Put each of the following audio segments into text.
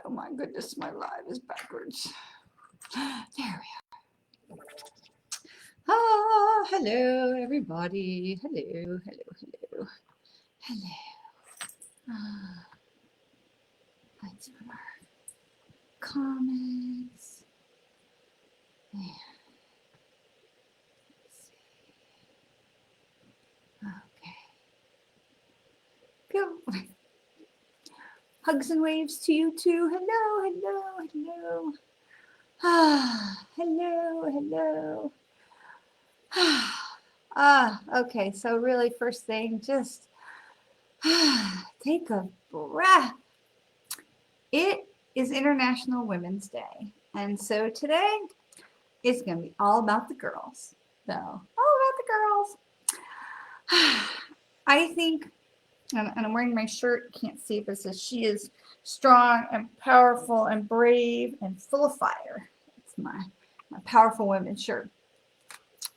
Oh my goodness, my live is backwards. There we are. Ah, hello everybody. Hello, hello, hello. Hello. Ah, let's put our comments. And let's see. Okay. Go. Hugs and waves to you too. Hello, hello, hello. Ah, hello, hello. Okay, so really first thing, just take a breath. It is International Women's Day, and so today it's going to be all about the girls. So, all about the girls. I think, and I'm wearing my shirt, can't see it, but it says she is strong and powerful and brave and full of fire. It's my powerful women shirt.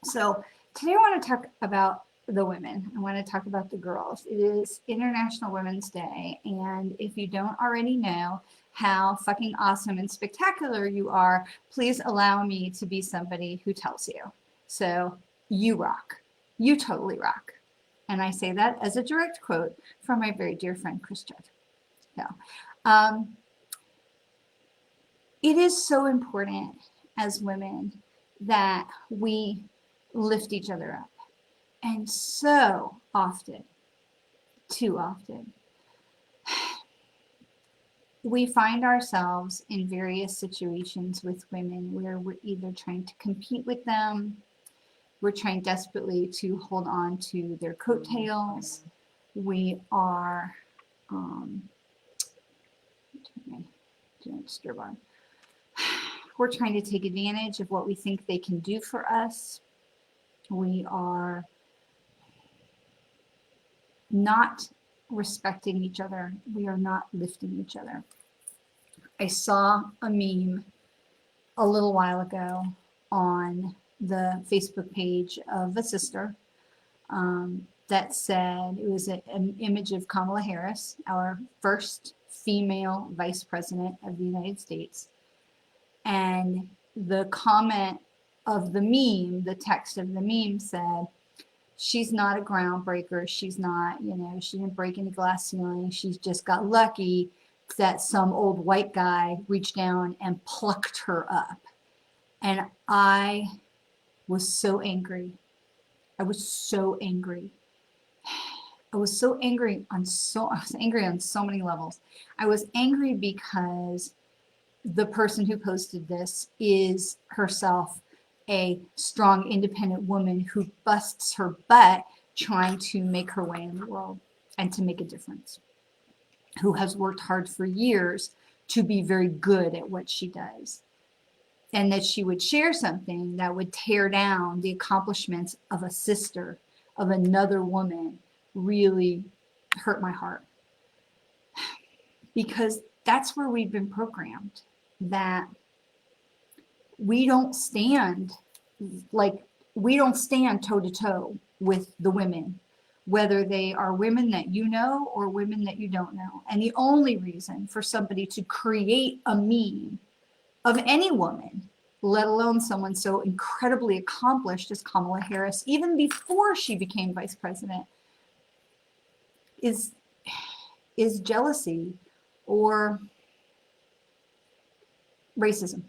So today I want to talk about the women. I want to talk about the girls. It is International Women's Day, and if you don't already know how fucking awesome and spectacular you are, please allow me to be somebody who tells you. So you rock. You totally rock. And I say that as a direct quote from my very dear friend Chris Judd. So, it is so important as women that we lift each other up. And so often, too often, we find ourselves in various situations with women where we're either trying to compete with them, we're trying desperately to hold on to their coattails, we are, we're trying to take advantage of what we think they can do for us. We are not respecting each other. We are not lifting each other. I saw a meme a little while ago on the Facebook page of a sister that said, it was an image of Kamala Harris, our first female vice president of the United States. And the comment of the meme, the text of the meme said, she's not a groundbreaker. She's not, she didn't break any glass ceiling. She's just got lucky that some old white guy reached down and plucked her up. And I was so angry. I was so angry. I was angry on so many levels. I was angry because the person who posted this is herself a strong, independent woman who busts her butt trying to make her way in the world and to make a difference, who has worked hard for years to be very good at what she does. And that she would share something that would tear down the accomplishments of a sister, of another woman, really hurt my heart. Because that's where we've been programmed, that we don't stand toe to toe with the women, whether they are women that you know or women that you don't know. And the only reason for somebody to create a meme of any woman, let alone someone so incredibly accomplished as Kamala Harris, even before she became vice president, is jealousy or racism.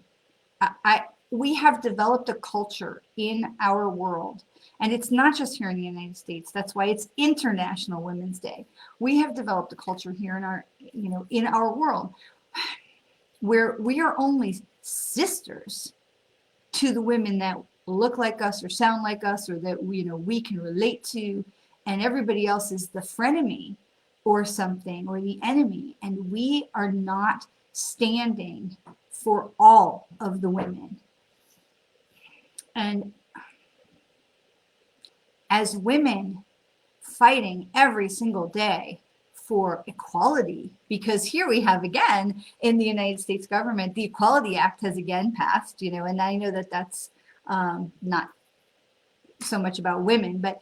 We have developed a culture in our world, and it's not just here in the United States. That's why it's International Women's Day. We have developed a culture here in our world where we are only sisters to the women that look like us or sound like us or that we can relate to, and everybody else is the frenemy or something or the enemy, and we are not standing for all of the women. And as women fighting every single day for equality, because here we have again in the United States government, the Equality Act has again passed, and I know that that's not so much about women, but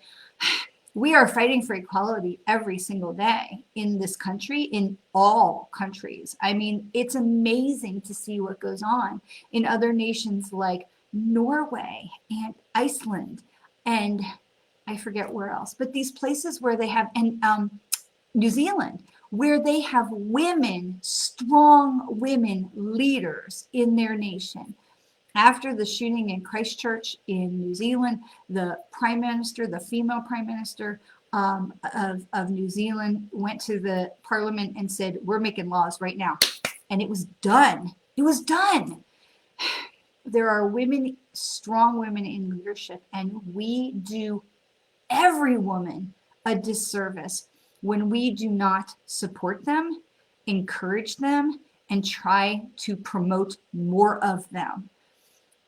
We are fighting for equality every single day in this country, in all countries. I mean, it's amazing to see what goes on in other nations like Norway and Iceland and I forget where else, but these places where they have, and New Zealand, where they have women, strong women leaders in their nation. After the shooting in Christchurch in New Zealand, the prime minister, the female prime minister of New Zealand, went to the parliament and said, we're making laws right now. And it was done. It was done. There are women, strong women in leadership, and we do every woman a disservice when we do not support them, encourage them, and try to promote more of them.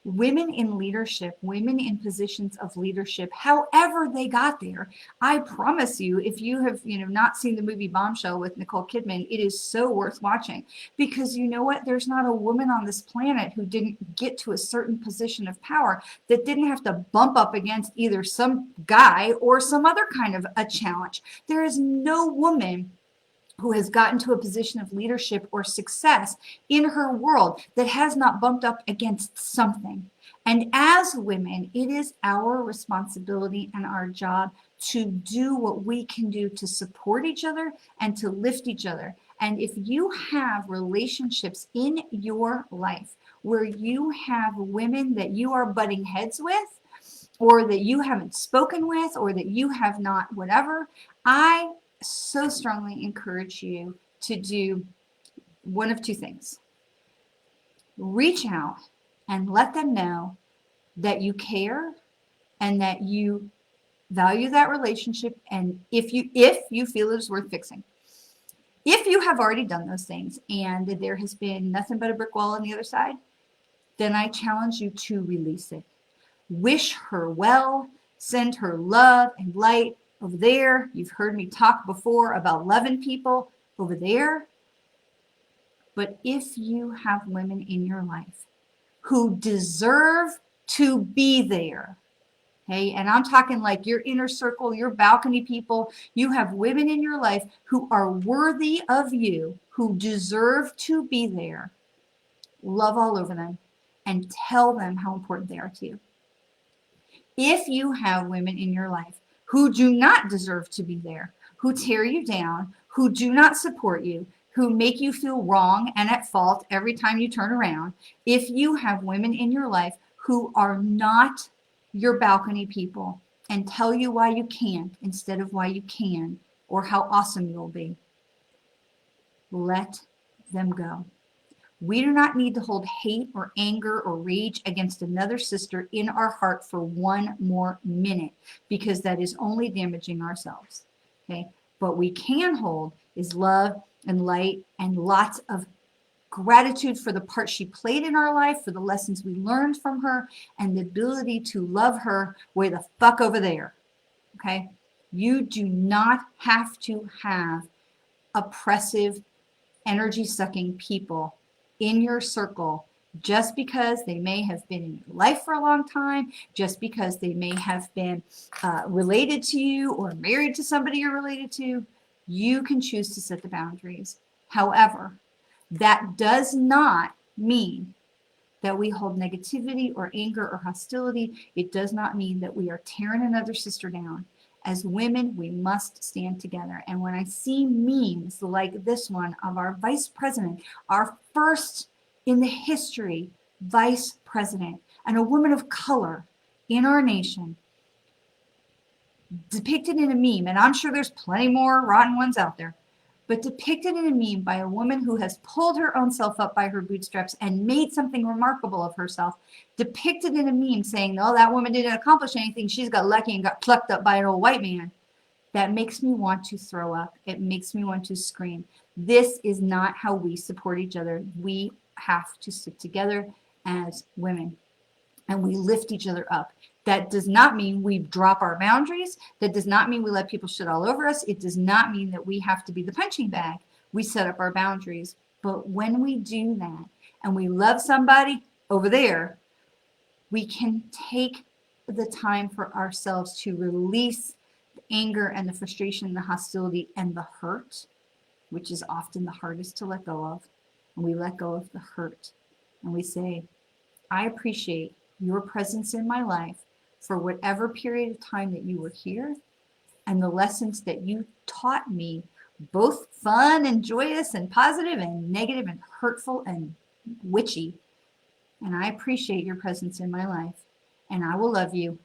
Women in leadership, women in positions of leadership, however they got there, I promise you, if you have not seen the movie Bombshell with Nicole Kidman, it is so worth watching, because you know what? There's not a woman on this planet who didn't get to a certain position of power that didn't have to bump up against either some guy or some other kind of a challenge. There is no woman who has gotten to a position of leadership or success in her world that has not bumped up against something. And as women, it is our responsibility and our job to do what we can do to support each other and to lift each other. And if you have relationships in your life where you have women that you are butting heads with, or that you haven't spoken with, or that you have not whatever, I so strongly encourage you to do one of two things. Reach out and let them know that you care and that you value that relationship, and if you feel it's worth fixing. If you have already done those things and there has been nothing but a brick wall on the other side, then I challenge you to release it. Wish her well, send her love and light. Over there, you've heard me talk before about loving people over there. But if you have women in your life who deserve to be there, okay, and I'm talking like your inner circle, your balcony people, you have women in your life who are worthy of you, who deserve to be there, love all over them and tell them how important they are to you. If you have women in your life who do not deserve to be there, who tear you down, who do not support you, who make you feel wrong and at fault every time you turn around, if you have women in your life who are not your balcony people and tell you why you can't instead of why you can or how awesome you'll be, let them go. We do not need to hold hate or anger or rage against another sister in our heart for one more minute, because that is only damaging ourselves. Okay? What we can hold is love and light and lots of gratitude for the part she played in our life, for the lessons we learned from her, and the ability to love her way the fuck over there. Okay? You do not have to have oppressive, energy-sucking people in your circle just because they may have been in your life for a long time, just because they may have been related to you or married to somebody you're related to. You can choose to set the boundaries. However, that does not mean that we hold negativity or anger or hostility. It does not mean that we are tearing another sister down. As women, we must stand together. And when I see memes like this one of our vice president, our first in the history vice president, and a woman of color in our nation, depicted in a meme, and I'm sure there's plenty more rotten ones out there, but depicted in a meme by a woman who has pulled her own self up by her bootstraps and made something remarkable of herself, depicted in a meme saying, oh, that woman didn't accomplish anything, she's got lucky and got plucked up by an old white man. That makes me want to throw up. It makes me want to scream. This is not how we support each other. We have to stick together as women, and we lift each other up. That does not mean we drop our boundaries. That does not mean we let people shit all over us. It does not mean that we have to be the punching bag. We set up our boundaries. But when we do that and we love somebody over there, we can take the time for ourselves to release the anger and the frustration and the hostility and the hurt, which is often the hardest to let go of. And we let go of the hurt. And we say, I appreciate your presence in my life for whatever period of time that you were here and the lessons that you taught me, both fun and joyous and positive and negative and hurtful and witchy. And I appreciate your presence in my life. And I will love you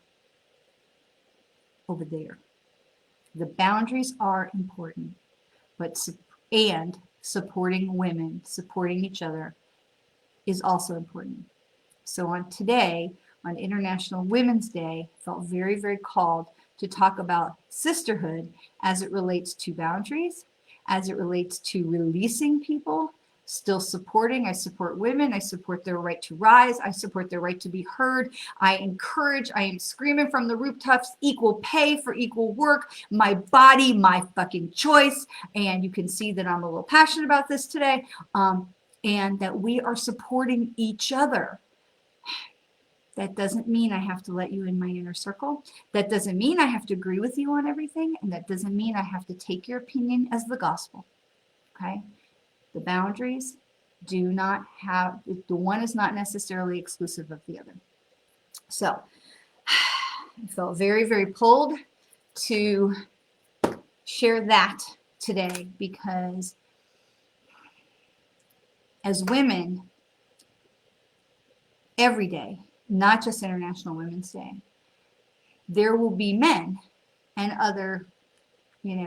over there. The boundaries are important, and supporting women, supporting each other is also important. So on today, on International Women's Day, I felt very, very called to talk about sisterhood as it relates to boundaries, as it relates to releasing people, still supporting. I support women. I support their right to rise. I support their right to be heard. I encourage, I am screaming from the rooftops, equal pay for equal work, my body, my fucking choice. And you can see that I'm a little passionate about this today. And that we are supporting each other. That doesn't mean I have to let you in my inner circle. That doesn't mean I have to agree with you on everything. And that doesn't mean I have to take your opinion as the gospel. Okay? The boundaries do not have, the one is not necessarily exclusive of the other. So I felt very, very pulled to share that today because as women, every day, not just International Women's Day, there will be men and other,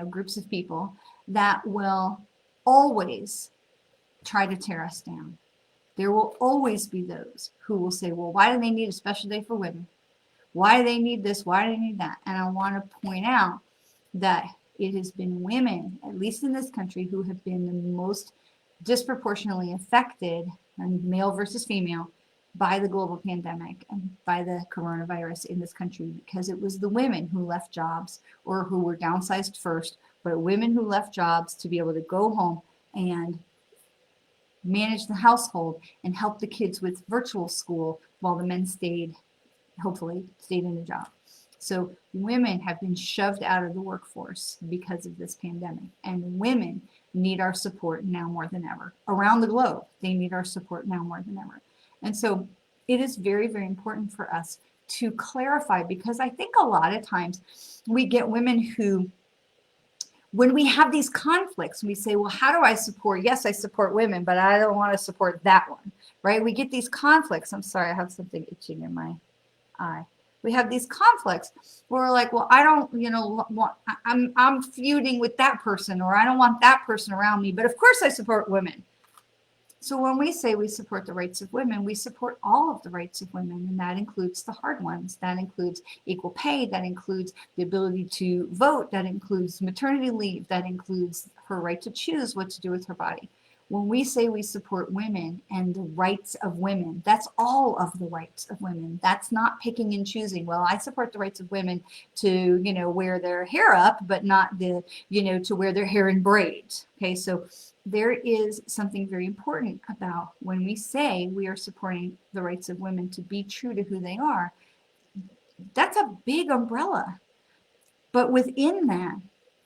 groups of people that will always try to tear us down. There will always be those who will say, well, why do they need a special day for women? Why do they need this? Why do they need that? And I want to point out that it has been women, at least in this country, who have been the most disproportionately affected, and male versus female, by the global pandemic and by the coronavirus in this country, because it was the women who left jobs or who were downsized first, but women who left jobs to be able to go home and manage the household and help the kids with virtual school while the men hopefully stayed in the job. So women have been shoved out of the workforce because of this pandemic, and women need our support now more than ever. Around the globe, they need our support now more than ever. And so it is very, very important for us to clarify, because I think a lot of times we get women who, when we have these conflicts, we say, well, how do I support? Yes, I support women, but I don't want to support that one, right? We get these conflicts. I'm sorry, I have something itching in my eye. We have these conflicts where we're like, well, I don't, want, I'm feuding with that person, or I don't want that person around me, but of course I support women. So when we say we support the rights of women, we support all of the rights of women, and that includes the hard ones. That includes equal pay. That includes the ability to vote. That includes maternity leave. That includes her right to choose what to do with her body. When we say we support women and the rights of women, that's all of the rights of women. That's not picking and choosing. Well, I support the rights of women to, wear their hair up, but not to wear their hair in braids. Okay, so there is something very important about when we say we are supporting the rights of women to be true to who they are. That's a big umbrella. But within that,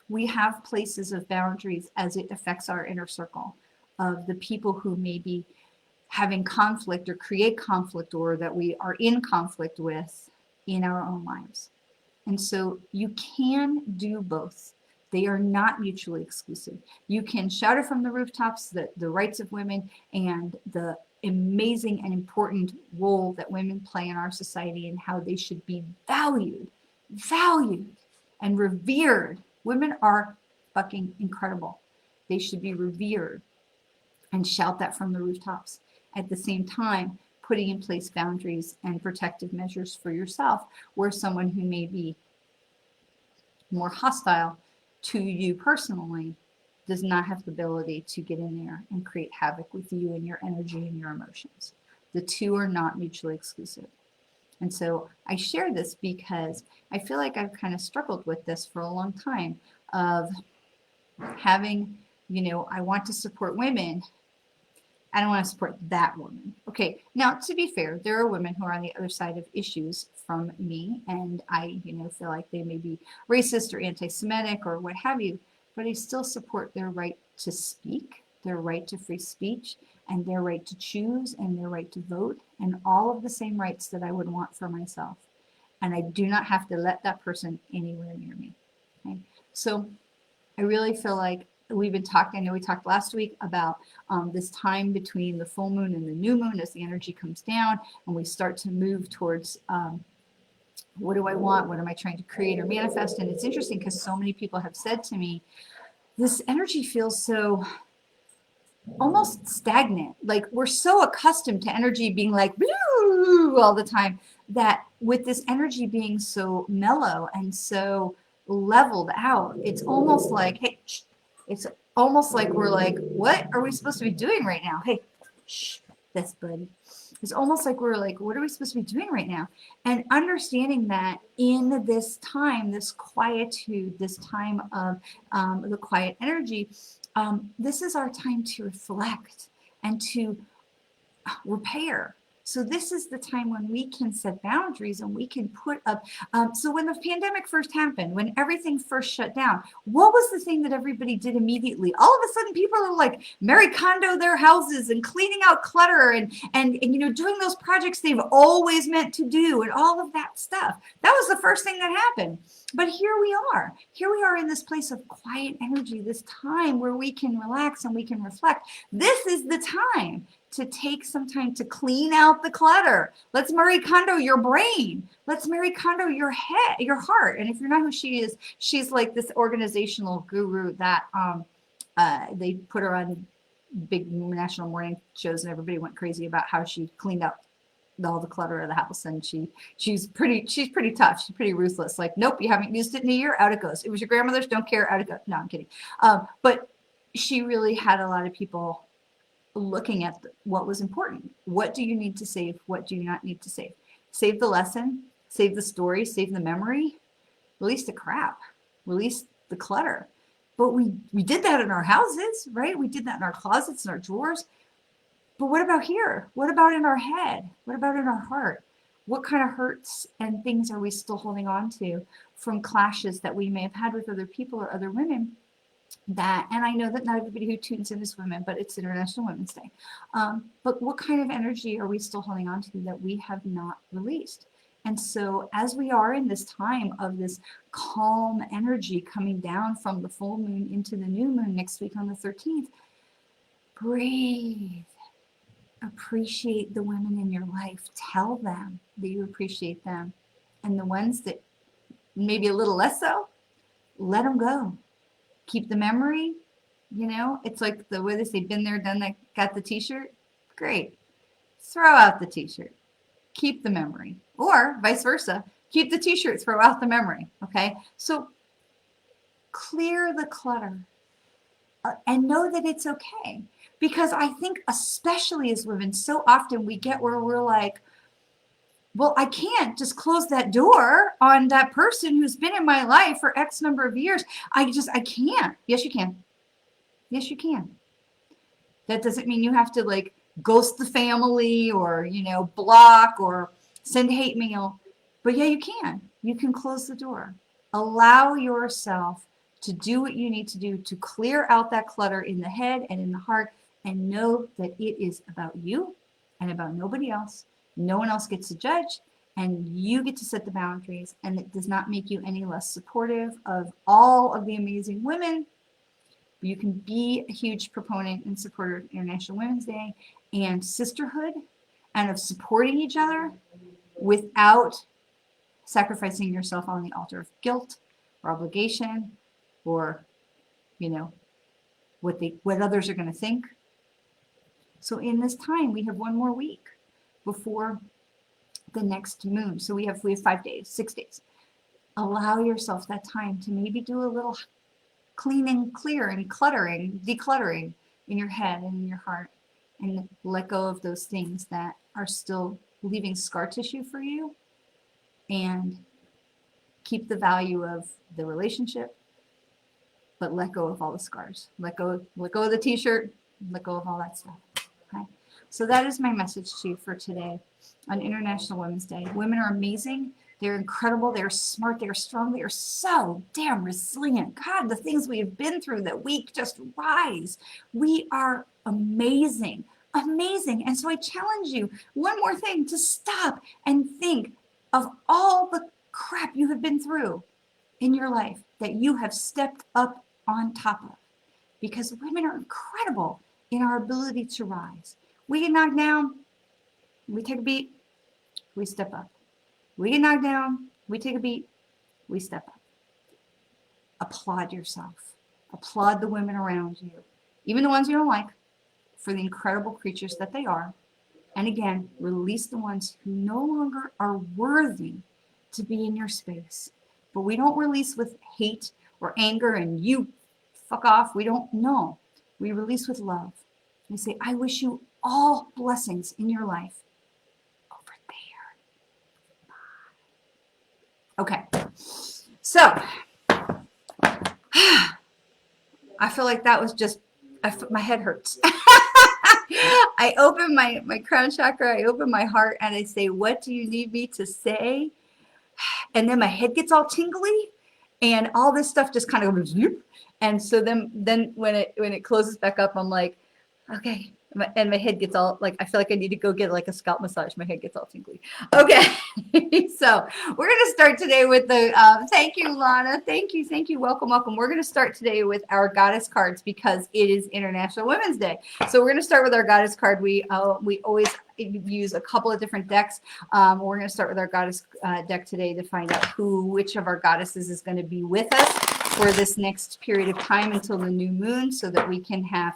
we have places of boundaries as it affects our inner circle of the people who may be having conflict or create conflict, or that we are in conflict with in our own lives. And so you can do both. They are not mutually exclusive. You can shout it from the rooftops that the rights of women and the amazing and important role that women play in our society and how they should be valued and revered. Women are fucking incredible. They should be revered, and shout that from the rooftops. At the same time, putting in place boundaries and protective measures for yourself, where someone who may be more hostile to you personally does not have the ability to get in there and create havoc with you and your energy and your emotions. The two are not mutually exclusive. And so I share this because I feel like I've kind of struggled with this for a long time of having, I want to support women, I don't want to support that woman. Okay, now to be fair, there are women who are on the other side of issues from me, and I, feel like they may be racist or anti-Semitic or what have you, but I still support their right to speak, their right to free speech, and their right to choose, and their right to vote, and all of the same rights that I would want for myself. And I do not have to let that person anywhere near me. Okay? So I really feel like we've been talking, I know we talked last week about this time between the full moon and the new moon as the energy comes down and we start to move towards what do I want? What am I trying to create or manifest? And it's interesting because so many people have said to me, this energy feels so almost stagnant. Like we're so accustomed to energy being like all the time that with this energy being so mellow and so leveled out, it's almost like, hey, shh. It's almost like we're like, what are we supposed to be doing right now? Hey, shh, that's buddy. It's almost like we're like, what are we supposed to be doing right now? And understanding that in this time, this quietude, this time of the quiet energy, this is our time to reflect and to repair. So this is the time when we can set boundaries and we can put up. So when the pandemic first happened, when everything first shut down, what was the thing that everybody did immediately? All of a sudden, people are like Marie Kondo their houses and cleaning out clutter and doing those projects they've always meant to do and all of that stuff. That was the first thing that happened. But here we are. Here we are in this place of quiet energy, this time where we can relax and we can reflect. This is the time to take some time to clean out the clutter. Let's Marie Kondo your brain. Let's Marie Kondo your head, your heart. And if you're not who she is, she's like this organizational guru that they put her on big national morning shows and everybody went crazy about how she cleaned up all the clutter of the house. And she's pretty tough. She's pretty ruthless. Like, nope, you haven't used it in a year, out it goes. It was your grandmother's, don't care, out it goes. No, I'm kidding. But she really had a lot of people looking at what was important. What do you need to save? What do you not need to save? Save the lesson, save the story, save the memory, release the crap, release the clutter. But we did that in our houses, right? We did that in our closets and our drawers. But what about here? What about in our head? What about in our heart? What kind of hurts and things are we still holding on to from clashes that we may have had with other people or other women? And I know that not everybody who tunes in is women, but it's International Women's Day. But what kind of energy are we still holding on to that we have not released? And so as we are in this time of this calm energy coming down from the full moon into the new moon next week on the 13th, breathe. Appreciate the women in your life. Tell them that you appreciate them. And the ones that maybe a little less so, let them go. Keep the memory, it's like the way they say, been there, done that, got the t-shirt. Great. Throw out the t-shirt. Keep the memory. Or vice versa. Keep the t-shirt, throw out the memory. Okay? So clear the clutter and know that it's okay. Because I think especially as women, so often we get where we're like, well, I can't just close that door on that person who's been in my life for X number of years. I can't. Yes, you can. Yes, you can. That doesn't mean you have to like ghost the family or, block or send hate mail. But yeah, you can. You can close the door. Allow yourself to do what you need to do to clear out that clutter in the head and in the heart and know that it is about you and about nobody else. No one else gets to judge, and you get to set the boundaries, and it does not make you any less supportive of all of the amazing women. You can be a huge proponent and supporter of International Women's Day and sisterhood and of supporting each other without sacrificing yourself on the altar of guilt or obligation or, what others are going to think. So in this time, we have one more week before the next moon. So we have 5 days, 6 days. Allow yourself that time to maybe do a little cleaning, clearing, cluttering, decluttering in your head and in your heart, and let go of those things that are still leaving scar tissue for you, and keep the value of the relationship, but let go of all the scars. Let go of the t-shirt, let go of all that stuff. Okay. So that is my message to you for today on International Women's Day. Women are amazing. They're incredible. They're smart. They're strong. They are so damn resilient. God, the things we have been through that we just rise. We are amazing. Amazing. And so I challenge you, one more thing, to stop and think of all the crap you have been through in your life that you have stepped up on top of. Because women are incredible in our ability to rise. We get knocked down, we take a beat, we step up. We get knocked down, we take a beat, we step up. Applaud yourself. Applaud the women around you, even the ones you don't like, for the incredible creatures that they are. And again, release the ones who no longer are worthy to be in your space. But we don't release with hate or anger and you fuck off. We don't know. We release with love. We say, I wish you all blessings in your life. Over there. Okay. So, I feel like that was just, my head hurts. I open my crown chakra, I open my heart, and I say, what do you need me to say? And then my head gets all tingly, and all this stuff just kind of goes, and so then when it closes back up, I'm like, okay. And my head gets all like, I feel like I need to go get like a scalp massage. My head gets all tingly. Okay. So we're going to start today with the, thank you, Lana. Thank you. Welcome. We're going to start today with our goddess cards because it is International Women's Day. So we're going to start with our goddess card. We always use a couple of different decks. We're going to start with our goddess deck today to find out which of our goddesses is going to be with us for this next period of time until the new moon, so that we can have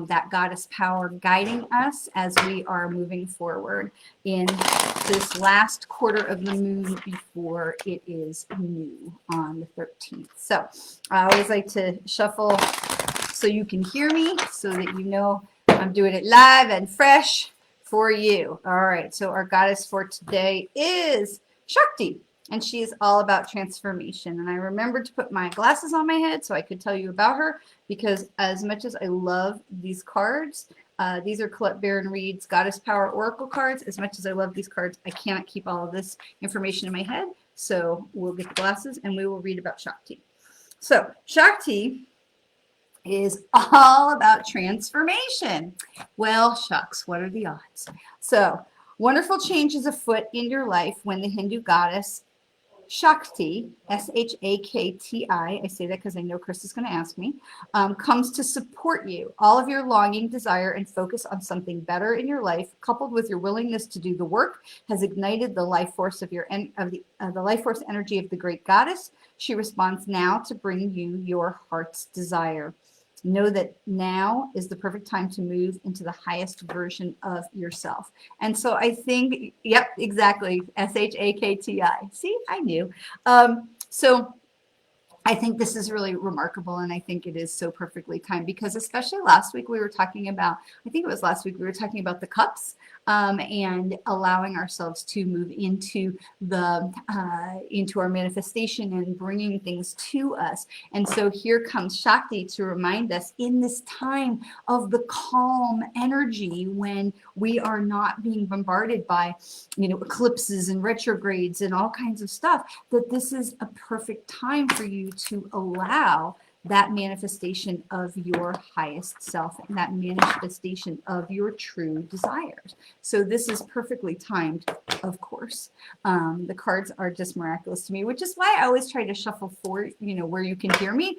that goddess power guiding us as we are moving forward in this last quarter of the moon before it is new on the 13th. So I always like to shuffle so you can hear me, so that you know I'm doing it live and fresh for you. All right, so our goddess for today is Shakti. And she is all about transformation. And I remembered to put my glasses on my head so I could tell you about her, because as much as I love these cards, these are Colette Baron-Reid's Goddess Power Oracle cards. As much as I love these cards, I cannot keep all of this information in my head. So we'll get the glasses and we will read about Shakti. So Shakti is all about transformation. Well, shucks, what are the odds? So wonderful changes afoot in your life when the Hindu goddess Shakti, S-H-A-K-T-I, I say that because I know Chris is going to ask me, comes to support you. All of your longing, desire, and focus on something better in your life, coupled with your willingness to do the work, has ignited the life force of the life force energy of the great goddess. She responds now to bring you your heart's desire. Know that now is the perfect time to move into the highest version of yourself. And so I think, yep, exactly, S-H-A-K-T-I. See, I knew. So I think this is really remarkable, and I think it is so perfectly timed, because especially last week we were talking about, I think it was last week, we were talking about the cups and allowing ourselves to move into our manifestation and bringing things to us. And so here comes Shakti to remind us in this time of the calm energy, when we are not being bombarded by, eclipses and retrogrades and all kinds of stuff, that this is a perfect time for you to allow that manifestation of your highest self and that manifestation of your true desires. So this is perfectly timed, of course. The cards are just miraculous to me, which is why I always try to shuffle forward, where you can hear me,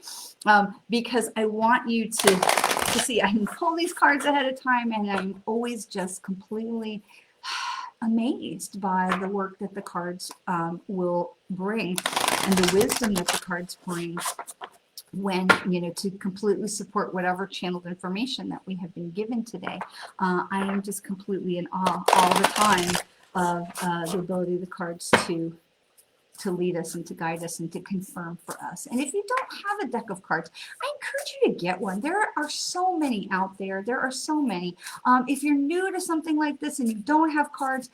because I want you to see. I can pull these cards ahead of time, and I'm always just completely amazed by the work that the cards will bring, and the wisdom that the cards bring when, to completely support whatever channeled information that we have been given today. I am just completely in awe all the time of the ability of the cards to lead us and to guide us and to confirm for us. And if you don't have a deck of cards, I encourage you to get one. There are so many out there. There are so many. If you're new to something like this and you don't have cards,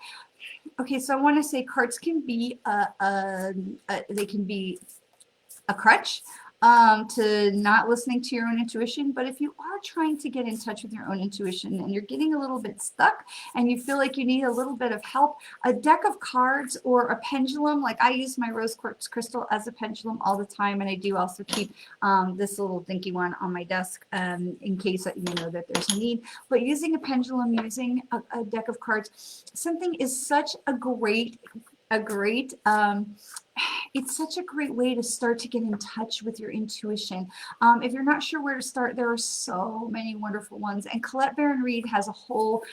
okay, so I want to say cards can be they can be a crutch. to not listening to your own intuition. But if you are trying to get in touch with your own intuition and you're getting a little bit stuck and you feel like you need a little bit of help, a deck of cards or a pendulum, like I use my rose quartz crystal as a pendulum all the time, and I do also keep this little dinky one on my desk in case that you know that there's a need. But using a pendulum, using a deck of cards, something is such a great it's such a great way to start to get in touch with your intuition. If you're not sure where to start, there are so many wonderful ones. And Colette Baron-Reid has a whole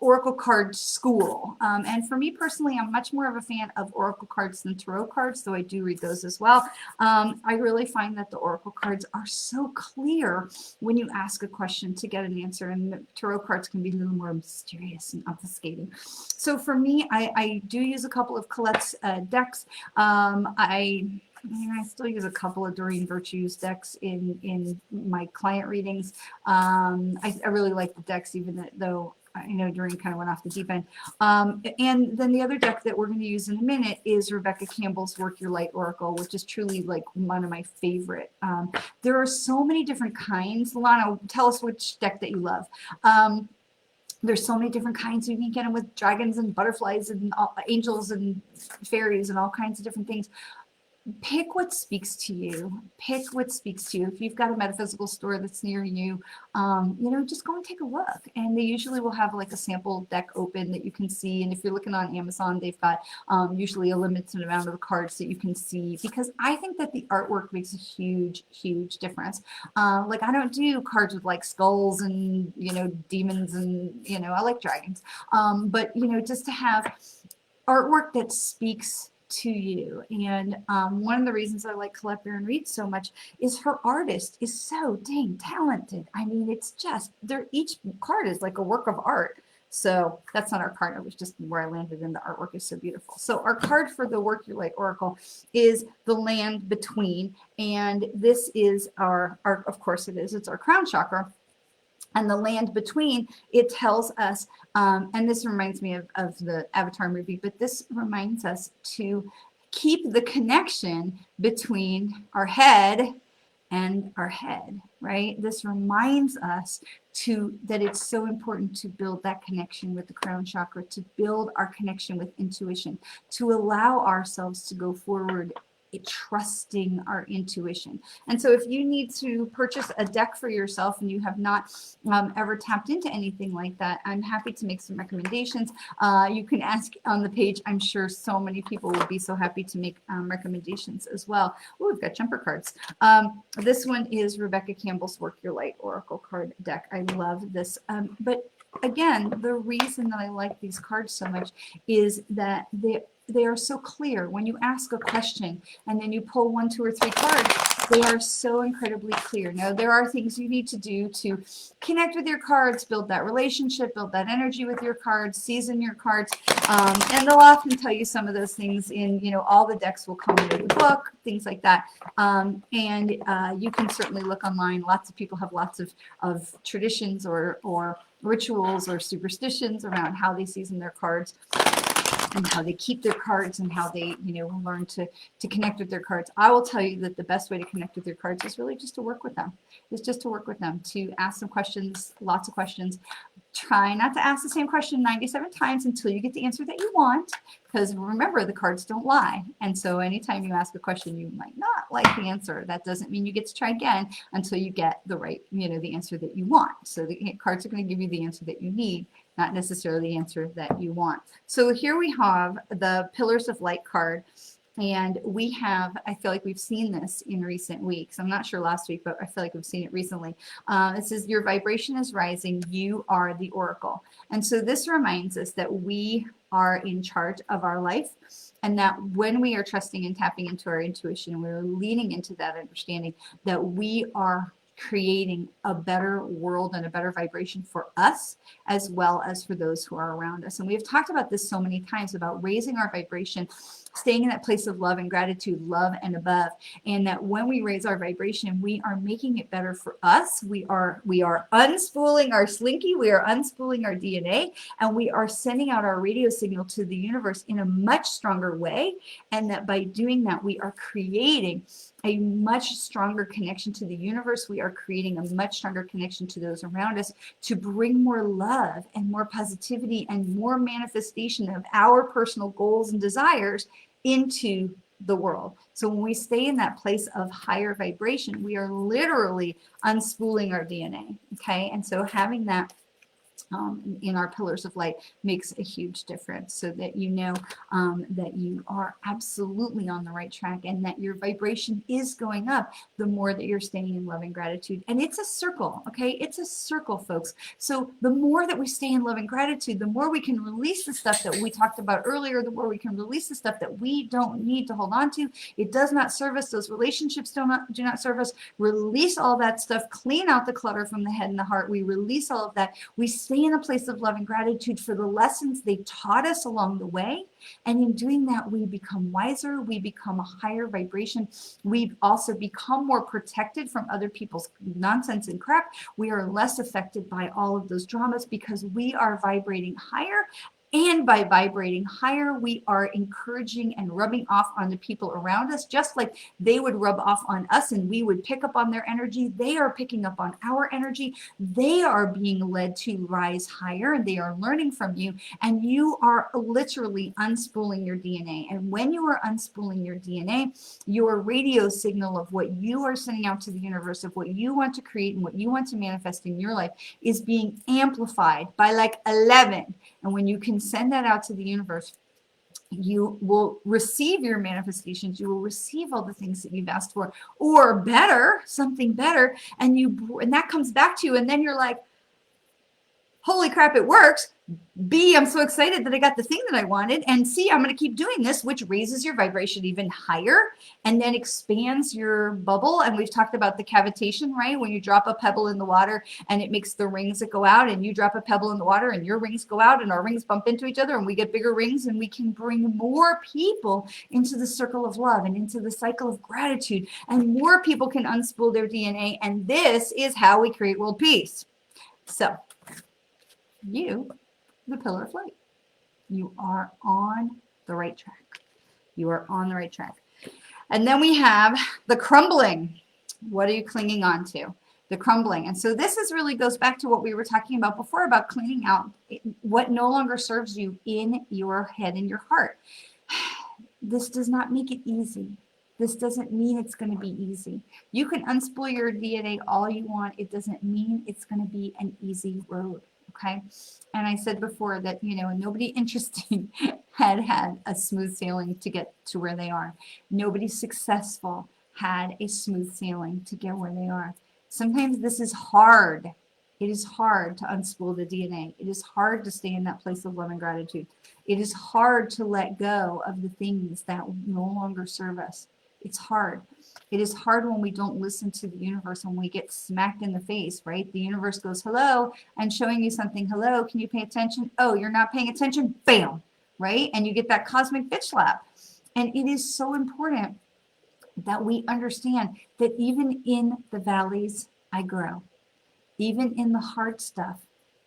oracle card school. And for me personally, I'm much more of a fan of oracle cards than tarot cards, though I do read those as well. I really find that the oracle cards are so clear when you ask a question to get an answer, and the tarot cards can be a little more mysterious and obfuscating. So for me, I do use a couple of Colette's decks. I still use a couple of Doreen Virtue's decks in my client readings. I really like the decks, even though I know Doreen kind of went off the deep end. And then the other deck that we're going to use in a minute is Rebecca Campbell's Work Your Light Oracle, which is truly like one of my favorite. There are so many different kinds. Lana, tell us which deck that you love. There's so many different kinds. You can get them with dragons and butterflies and angels and fairies and all kinds of different things. Pick what speaks to you. Pick what speaks to you. If you've got a metaphysical store that's near you, just go and take a look. And they usually will have like a sample deck open that you can see. And if you're looking on Amazon, they've got usually a limited amount of the cards that you can see, because I think that the artwork makes a huge, huge difference. Like I don't do cards with like skulls and, demons and, I like dragons. But, just to have artwork that speaks to you. And one of the reasons I like Colette Baron-Reid so much is her artist is so dang talented. I mean, it's just, each card is like a work of art. So that's not our card. It was just where I landed, and the artwork is so beautiful. So our card for the Work Your Light Oracle is the Land Between. And this is our of course it is, it's our crown chakra. And the land between, it tells us, and this reminds me of the Avatar movie, but this reminds us to keep the connection between our head and our head, right? This reminds us that it's so important to build that connection with the crown chakra, to build our connection with intuition, to allow ourselves to go forward trusting our intuition. And so if you need to purchase a deck for yourself and you have not ever tapped into anything like that, I'm happy to make some recommendations. You can ask on the page. I'm sure so many people will be so happy to make recommendations as well. Oh, we've got jumper cards. This one is Rebecca Campbell's Work Your Light Oracle card deck. I love this. But again, the reason that I like these cards so much is that they are so clear. When you ask a question and then you pull 1, 2, or 3 cards, they are so incredibly clear. Now, there are things you need to do to connect with your cards, build that relationship, build that energy with your cards, season your cards, and they'll often tell you some of those things in, all the decks will come with a book, things like that. And you can certainly look online. Lots of people have lots of traditions or rituals or superstitions around how they season their cards, and how they keep their cards, and how they, learn to connect with their cards. I will tell you that the best way to connect with your cards is really just to work with them. To ask them questions, lots of questions. Try not to ask the same question 97 times until you get the answer that you want, because remember, the cards don't lie. And so anytime you ask a question you might not like the answer, that doesn't mean you get to try again until you get the right, the answer that you want. So the cards are going to give you the answer that you need, not necessarily the answer that you want. So here we have the Pillars of Light card. And we have, I feel like we've seen this in recent weeks. I'm not sure last week, but I feel like we've seen it recently. It says, your vibration is rising. You are the oracle. And so this reminds us that we are in charge of our life, and that when we are trusting and tapping into our intuition, we're leaning into that understanding that we are creating a better world and a better vibration for us, as well as for those who are around us. And we have talked about this so many times, about raising our vibration, staying in that place of love and gratitude, love and above. And that when we raise our vibration, we are making it better for us. We are unspooling our slinky, we are unspooling our DNA, and we are sending out our radio signal to the universe in a much stronger way. And that by doing that, we are creating a much stronger connection to the universe. We are creating a much stronger connection to those around us to bring more love and more positivity and more manifestation of our personal goals and desires into the world. So when we stay in that place of higher vibration, we are literally unspooling our DNA. Okay. And so having that in our pillars of light makes a huge difference, so that you know that you are absolutely on the right track and that your vibration is going up the more that you're staying in love and gratitude. And it's a circle, okay? It's a circle, folks. So the more that we stay in love and gratitude, the more we can release the stuff that we talked about earlier, the more we can release the stuff that we don't need to hold on to. It does not serve us. Those relationships do not serve us. Release all that stuff. Clean out the clutter from the head and the heart. We release all of that. We stay in a place of love and gratitude for the lessons they taught us along the way. And in doing that, we become wiser. We become a higher vibration. We also become more protected from other people's nonsense and crap. We are less affected by all of those dramas because we are vibrating higher. And by vibrating higher, we are encouraging and rubbing off on the people around us, just like they would rub off on us and we would pick up on their energy. They are picking up on our energy. They are being led to rise higher and they are learning from you. And you are literally unspooling your DNA. And when you are unspooling your DNA, your radio signal of what you are sending out to the universe, of what you want to create and what you want to manifest in your life, is being amplified by like 11. And when you can send that out to the universe, you will receive your manifestations. You will receive all the things that you've asked for, or better, something better, and that comes back to you, and then you're like, holy crap, it works. B, I'm so excited that I got the thing that I wanted. And C, I'm going to keep doing this, which raises your vibration even higher and then expands your bubble. And we've talked about the cavitation, right? When you drop a pebble in the water and it makes the rings that go out, and you drop a pebble in the water and your rings go out and our rings bump into each other and we get bigger rings, and we can bring more people into the circle of love and into the cycle of gratitude, and more people can unspool their DNA. And this is how we create world peace. So you, the pillar of light, you are on the right track. You are on the right track. And then we have the crumbling. What are you clinging on to? The crumbling. And so this really goes back to what we were talking about before, about cleaning out what no longer serves you in your head and your heart. This does not make it easy. This doesn't mean it's going to be easy. You can unspool your DNA all you want. It doesn't mean it's going to be an easy road. Okay. And I said before that, nobody interesting had a smooth sailing to get to where they are. Nobody successful had a smooth sailing to get where they are. Sometimes this is hard. It is hard to unspool the DNA. It is hard to stay in that place of love and gratitude. It is hard to let go of the things that no longer serve us. It's hard. It is hard when we don't listen to the universe, when we get smacked in the face, right? The universe goes, hello, I'm showing you something. Hello, can you pay attention? Oh, you're not paying attention? Bam, right? And you get that cosmic bitch slap. And it is so important that we understand that even in the valleys, I grow. Even in the hard stuff,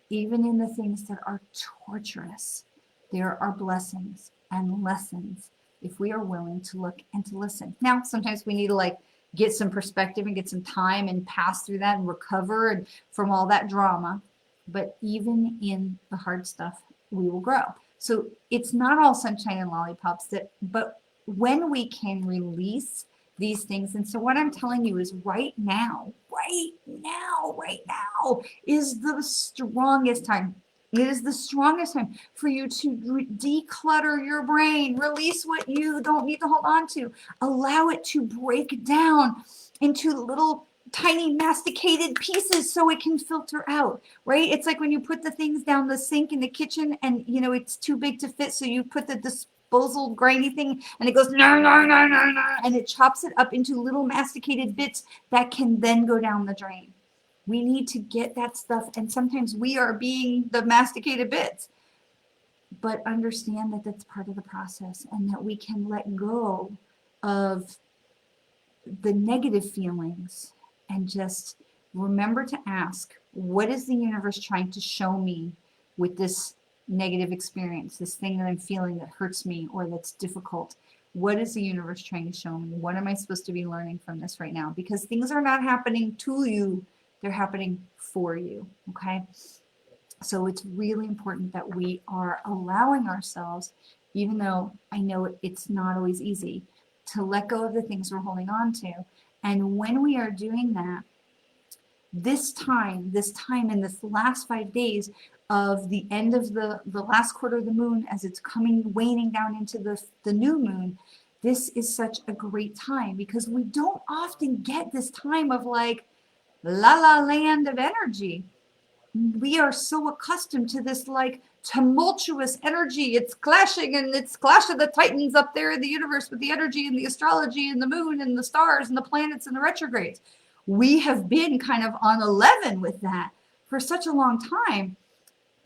even in the things that are torturous, there are blessings and lessons if we are willing to look and to listen. Now, sometimes we need to get some perspective and get some time and pass through that and recover from all that drama. But even in the hard stuff, we will grow. So it's not all sunshine and lollipops, but when we can release these things. And so what I'm telling you is right now is the strongest time. It is the strongest time for you to declutter your brain, release what you don't need to hold on to, allow it to break down into little tiny masticated pieces so it can filter out, right? It's like when you put the things down the sink in the kitchen and, it's too big to fit. So you put the disposal grindy thing and it goes, no, and it chops it up into little masticated bits that can then go down the drain. We need to get that stuff, and sometimes we are being the masticated bits. But understand that that's part of the process, and that we can let go of the negative feelings and just remember to ask, what is the universe trying to show me with this negative experience, this thing that I'm feeling that hurts me or that's difficult? What is the universe trying to show me? What am I supposed to be learning from this right now? Because things are not happening to you, they're happening for you, okay? So it's really important that we are allowing ourselves, even though I know it's not always easy, to let go of the things we're holding on to. And when we are doing that, this time in this last 5 days of the end of the last quarter of the moon, as it's coming, waning down into the new moon, this is such a great time, because we don't often get this time of like la la land of energy. We are so accustomed to this like tumultuous energy. It's clashing, and it's Clash of the Titans up there in the universe with the energy and the astrology and the moon and the stars and the planets and the retrogrades. We have been kind of on 11 with that for such a long time.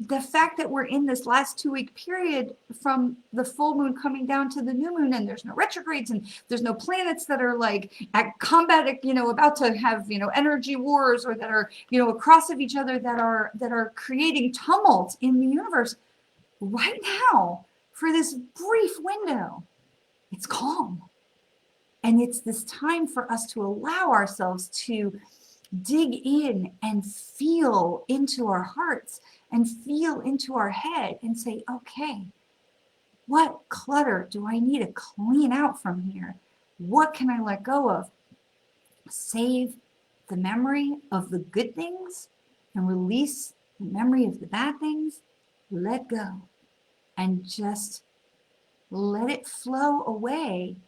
The fact that we're in this last 2-week period from the full moon coming down to the new moon, and there's no retrogrades and there's no planets that are like at combat, about to have, energy wars, or that are, across of each other, that are creating tumult in the universe right now for this brief window. It's calm. And it's this time for us to allow ourselves to dig in and feel into our hearts and feel into our head and say, okay, what clutter do I need to clean out from here? What can I let go of? Save the memory of the good things and release the memory of the bad things. Let go and just let it flow away.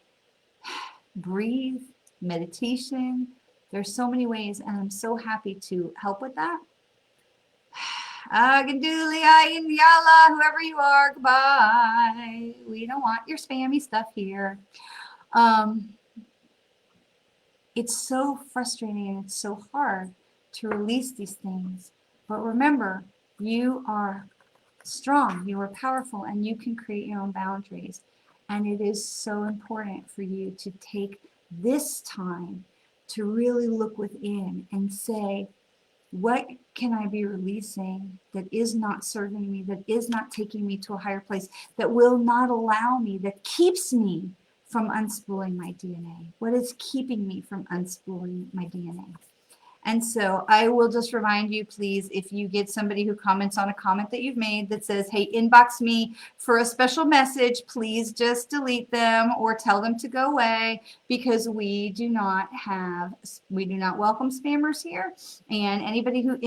Breathe, meditation. There's so many ways, and I'm so happy to help with that. Yala, whoever you are, goodbye. We don't want your spammy stuff here. It's so frustrating and it's so hard to release these things. But remember, you are strong, you are powerful, and you can create your own boundaries. And it is so important for you to take this time to really look within and say, what can I be releasing that is not serving me, that is not taking me to a higher place, that will not allow me, that keeps me from unspooling my DNA? What is keeping me from unspooling my DNA? And so I will just remind you, please, if you get somebody who comments on a comment that you've made that says, hey, inbox me for a special message, please just delete them or tell them to go away, because we do not welcome spammers here. And anybody who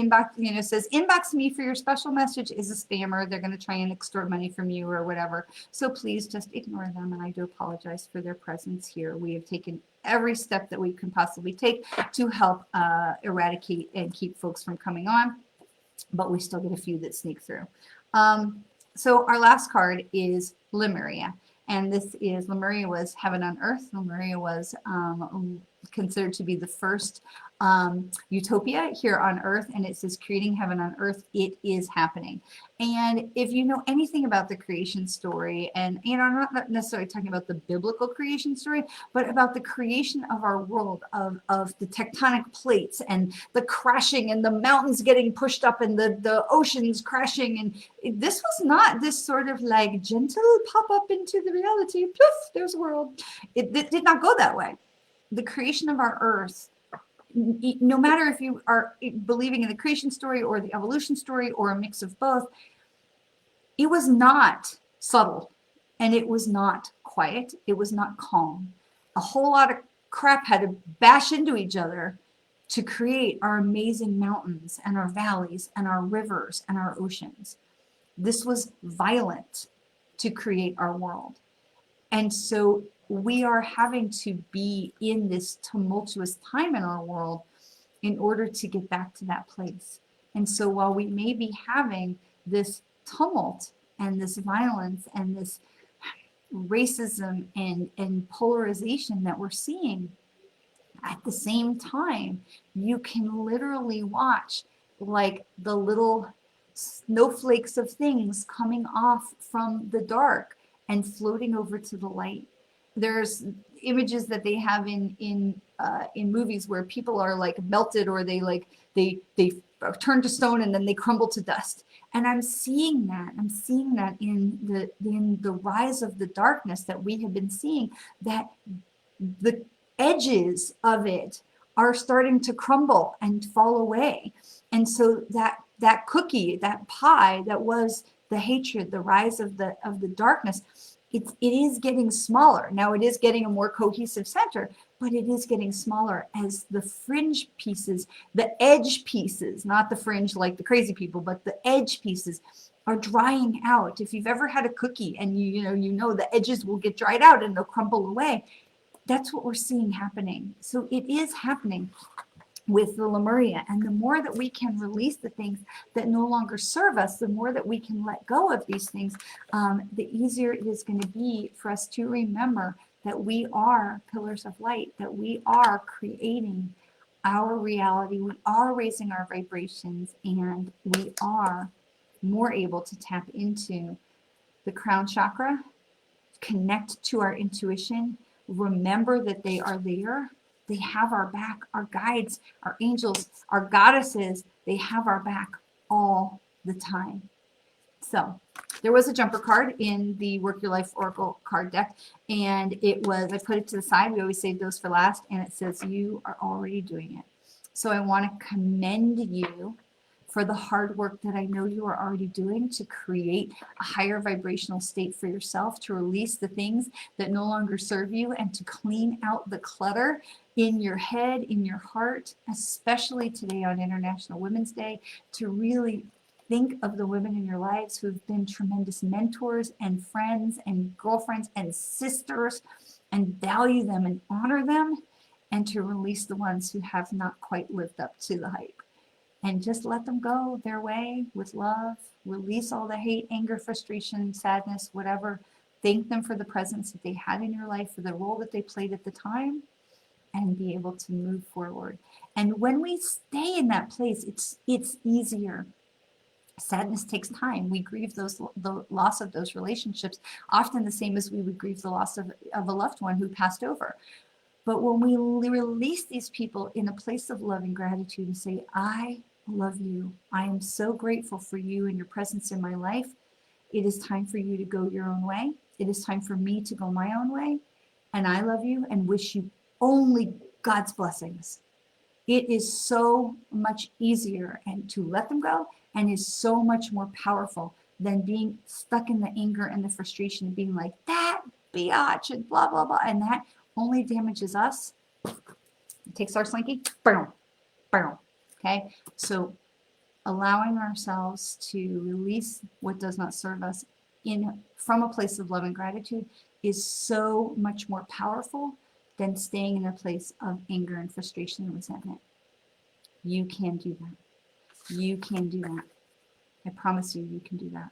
says inbox me for your special message is a spammer. They're going to try and extort money from you or whatever. So please just ignore them. And I do apologize for their presence here. We have taken every step that we can possibly take to help eradicate and keep folks from coming on, but we still get a few that sneak through. So our last card is Lemuria, and this is Lemuria was heaven on earth. Lemuria was considered to be the first utopia here on earth, and it says creating heaven on earth. It is happening. And if you know anything about the creation story, and I'm not necessarily talking about the biblical creation story, but about the creation of our world, of the tectonic plates and the crashing and the mountains getting pushed up and the oceans crashing, and this was not this sort of like gentle pop up into the reality, poof, there's a world. It did not go that way. The creation of our earth, no matter if you are believing in the creation story or the evolution story or a mix of both, it was not subtle, and it was not quiet. It was not calm. A whole lot of crap had to bash into each other to create our amazing mountains and our valleys and our rivers and our oceans. This was violent to create our world. And so we are having to be in this tumultuous time in our world in order to get back to that place. And so while we may be having this tumult and this violence and this racism and polarization that we're seeing, at the same time, you can literally watch like the little snowflakes of things coming off from the dark and floating over to the light. There's images that they have in movies where people are like melted, or they turn to stone and then they crumble to dust. And I'm seeing that. I'm seeing that in the rise of the darkness that we have been seeing, that the edges of it are starting to crumble and fall away. And so that cookie, that pie that was the hatred, the rise of the darkness, it is getting smaller. Now it is getting a more cohesive center, but it is getting smaller as the fringe pieces, the edge pieces, not the fringe like the crazy people, but the edge pieces are drying out. If you've ever had a cookie and you know the edges will get dried out and they'll crumble away, that's what we're seeing happening. So it is happening with the Lemuria. And the more that we can release the things that no longer serve us, the more that we can let go of these things, the easier it is going to be for us to remember that we are pillars of light, that we are creating our reality, we are raising our vibrations, and we are more able to tap into the crown chakra, connect to our intuition, remember that they are there. They have our back, our guides, our angels, our goddesses, they have our back all the time. So there was a jumper card in the Work Your Life Oracle card deck, and it was, I put it to the side. We always save those for last, and it says, you are already doing it. So I want to commend you for the hard work that I know you are already doing to create a higher vibrational state for yourself, to release the things that no longer serve you, and to clean out the clutter in your head, in your heart, especially today on International Women's Day, to really think of the women in your lives who've been tremendous mentors and friends and girlfriends and sisters, and value them and honor them, and to release the ones who have not quite lived up to the hype. And just let them go their way with love. Release all the hate, anger, frustration, sadness, whatever. Thank them for the presence that they had in your life, for the role that they played at the time, and be able to move forward. And when we stay in that place, it's easier. Sadness takes time. We grieve the loss of those relationships, often the same as we would grieve the loss of a loved one who passed over. But when we release these people in a place of love and gratitude and say, I love you, I am so grateful for you and your presence in my life, it is time for you to go your own way. It is time for me to go my own way. And I love you and wish you only God's blessings. It is so much easier and to let them go, and is so much more powerful than being stuck in the anger and the frustration and being like, that biatch and blah, blah, blah. And that only damages us. It takes our slinky, boom, boom. Okay, so allowing ourselves to release what does not serve us from a place of love and gratitude is so much more powerful than staying in a place of anger and frustration and resentment. You can do that. You can do that. I promise you can do that.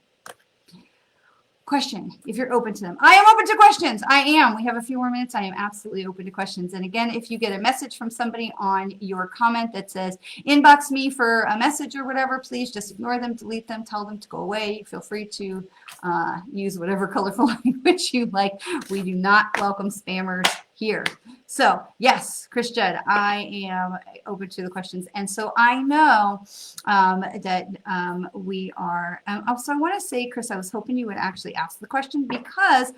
Question, if you're open to them. I am open to questions. I am. We have a few more minutes. I am absolutely open to questions. And again, if you get a message from somebody on your comment that says, inbox me for a message or whatever, please just ignore them, delete them, tell them to go away. Feel free to use whatever colorful language you like. We do not welcome spammers here. So yes, Chris Judd, I am open to the questions. And so I know that we are, also I want to say, Chris, I was hoping you would actually ask the question, because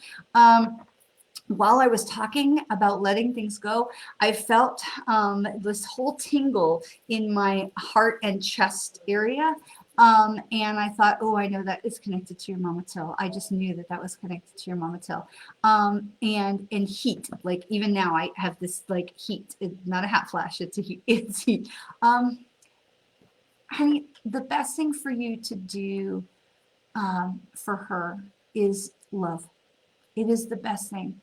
while I was talking about letting things go, I felt this whole tingle in my heart and chest area. And I thought, oh, I know that is connected to your Mama Till. I just knew that that was connected to your Mama Till. And heat, like even now I have this like heat. It's not a hot flash, it's a heat. It's heat. Honey, the best thing for you to do for her is love. It is the best thing.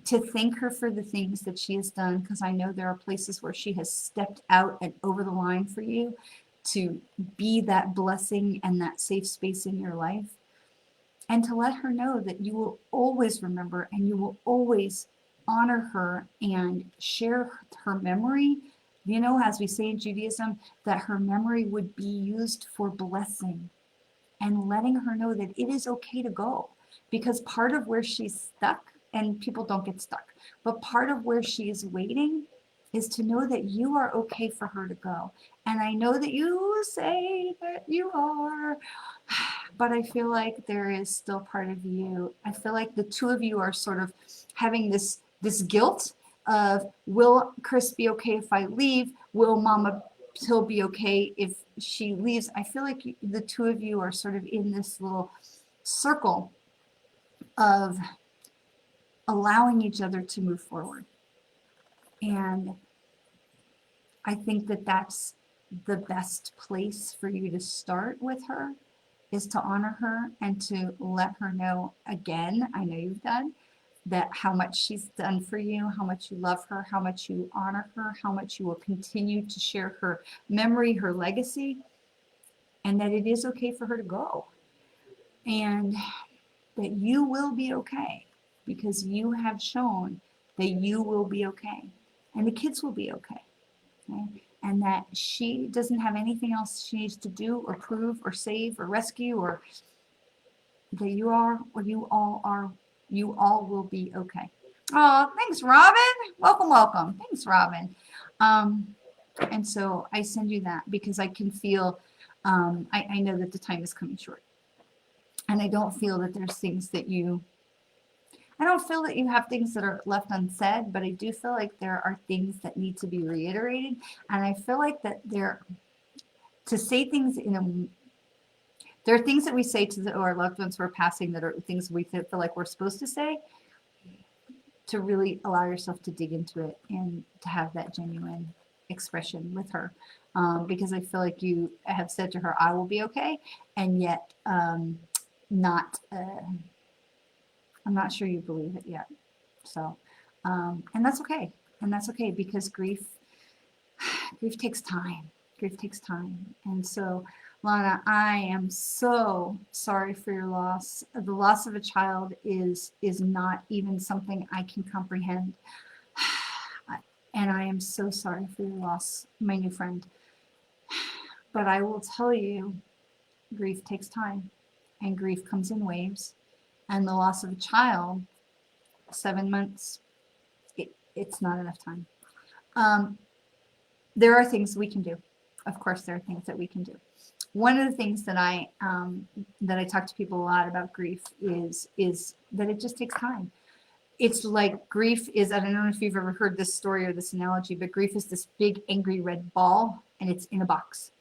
To thank her for the things that she has done, because I know there are places where she has stepped out and over the line for you, to be that blessing and that safe space in your life, and to let her know that you will always remember and you will always honor her and share her memory. You know, as we say in Judaism, that her memory would be used for blessing, and letting her know that it is okay to go, because part of where she's stuck, and people don't get stuck, but part of where she is waiting is to know that you are okay for her to go. And I know that you say that you are, but I feel like there is still part of you. I feel like the two of you are sort of having this guilt of, will Chris be okay if I leave? Will Mama Till be okay if she leaves? I feel like the two of you are sort of in this little circle of allowing each other to move forward. And I think that that's the best place for you to start with her, is to honor her and to let her know again, I know you've done, that how much she's done for you, how much you love her, how much you honor her, how much you will continue to share her memory, her legacy, and that it is okay for her to go. And that you will be okay, because you have shown that you will be okay. And the kids will be okay. Okay? And that she doesn't have anything else she needs to do or prove or save or rescue, or that you are, or you all are, you all will be okay. Oh, thanks, Robin. Welcome, welcome. Thanks, Robin. And so I send you that because I can feel, I know that the time is coming short. And I don't feel that there's things that I don't feel that you have things that are left unsaid, but I do feel like there are things that need to be reiterated. And I feel like that to say things there are things that we say to our loved ones who are passing that are things we feel like we're supposed to say, to really allow yourself to dig into it and to have that genuine expression with her. Because I feel like you have said to her, I will be okay, and yet not, I'm not sure you believe it yet. So, and that's okay. And that's okay, because grief takes time. Grief takes time. And so, Lana, I am so sorry for your loss. The loss of a child is not even something I can comprehend. And I am so sorry for your loss, my new friend. But I will tell you, grief takes time, and grief comes in waves. And the loss of a child, 7 months, it's not enough time. There are things we can do. Of course, there are things that we can do. One of the things that I talk to people a lot about grief is that it just takes time. It's like grief is, I don't know if you've ever heard this story or this analogy, but grief is this big angry red ball, and it's in a box.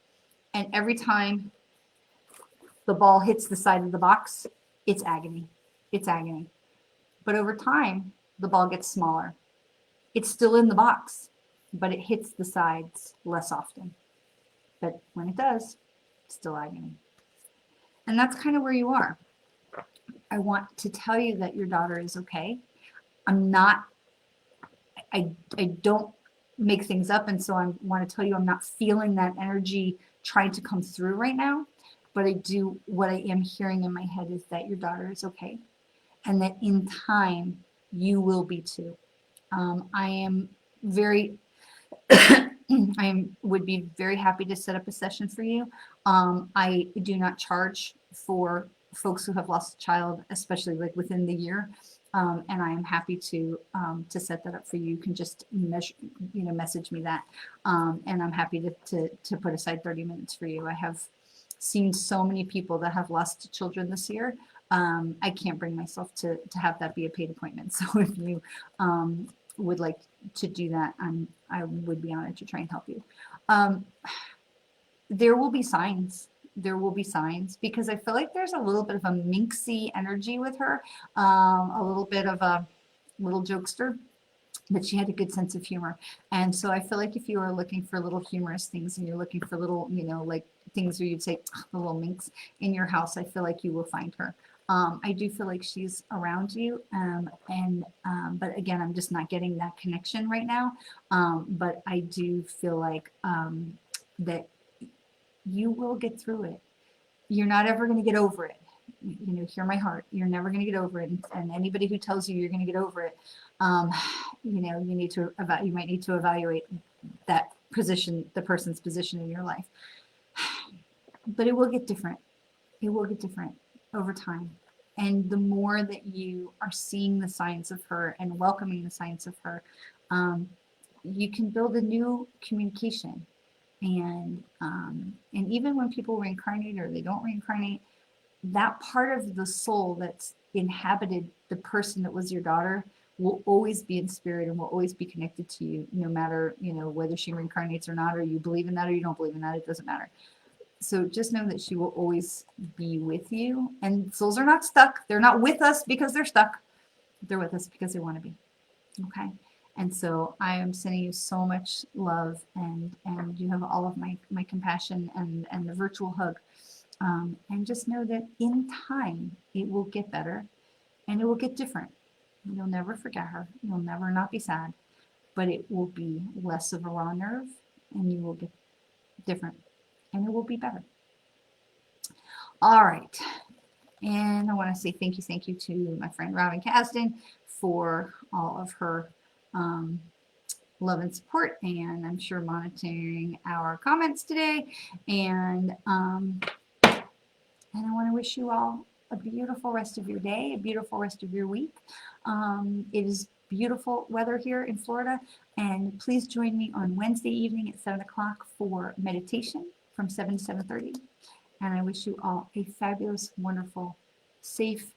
And every time the ball hits the side of the box, it's agony. It's agony. But over time, the ball gets smaller. It's still in the box, but it hits the sides less often. But when it does, it's still agony. And that's kind of where you are. I want to tell you that your daughter is okay. I don't make things up, and so I want to tell you I'm not feeling that energy trying to come through right now. But what I am hearing in my head is that your daughter is okay, and that in time you will be too. I am very would be very happy to set up a session for you. I do not charge for folks who have lost a child, especially like within the year. And I am happy to set that up for you. You can just message me that. And I'm happy to put aside 30 minutes for you. I have seen so many people that have lost children this year. I can't bring myself to have that be a paid appointment. So if you would like to do that, I would be honored to try and help you. There will be signs. There will be signs, because I feel like there's a little bit of a minxy energy with her, a little bit of a little jokester, but she had a good sense of humor. And so I feel like if you are looking for little humorous things, and you're looking for little, like things where you'd say, the little minx in your house, I feel like you will find her. I do feel like she's around you, but again, I'm just not getting that connection right now. But I do feel like that you will get through it. You're not ever going to get over it. Hear my heart. You're never going to get over it. And anybody who tells you you're going to get over it, you might need to evaluate that position, the person's position in your life. But it will get different. It will get different over time. And the more that you are seeing the signs of her and welcoming the signs of her, you can build a new communication. And even when people reincarnate or they don't reincarnate, that part of the soul that's inhabited the person that was your daughter will always be in spirit and will always be connected to you, no matter, you know, whether she reincarnates or not, or you believe in that or you don't believe in that. It doesn't matter. So just know that she will always be with you. And souls are not stuck. They're not with us because they're stuck. They're with us because they want to be. Okay. And so I am sending you so much love, and you have all of my compassion and the virtual hug. And just know that in time it will get better and it will get different. You'll never forget her. You'll never not be sad, but it will be less of a raw nerve and you will get different and it will be better. All right. And I want to say thank you to my friend Robin Kasdan for all of her love and support, and I'm sure monitoring our comments today. And I want to wish you all a beautiful rest of your day, a beautiful rest of your week. It is beautiful weather here in Florida, and please join me on Wednesday evening at 7 o'clock for meditation from 7 to 7:30. And I wish you all a fabulous, wonderful, safe,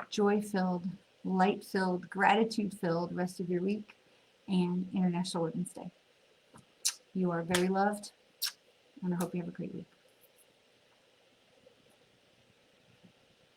joy-filled, light-filled, gratitude-filled rest of your week and International Women's Day. You are very loved, and I hope you have a great week.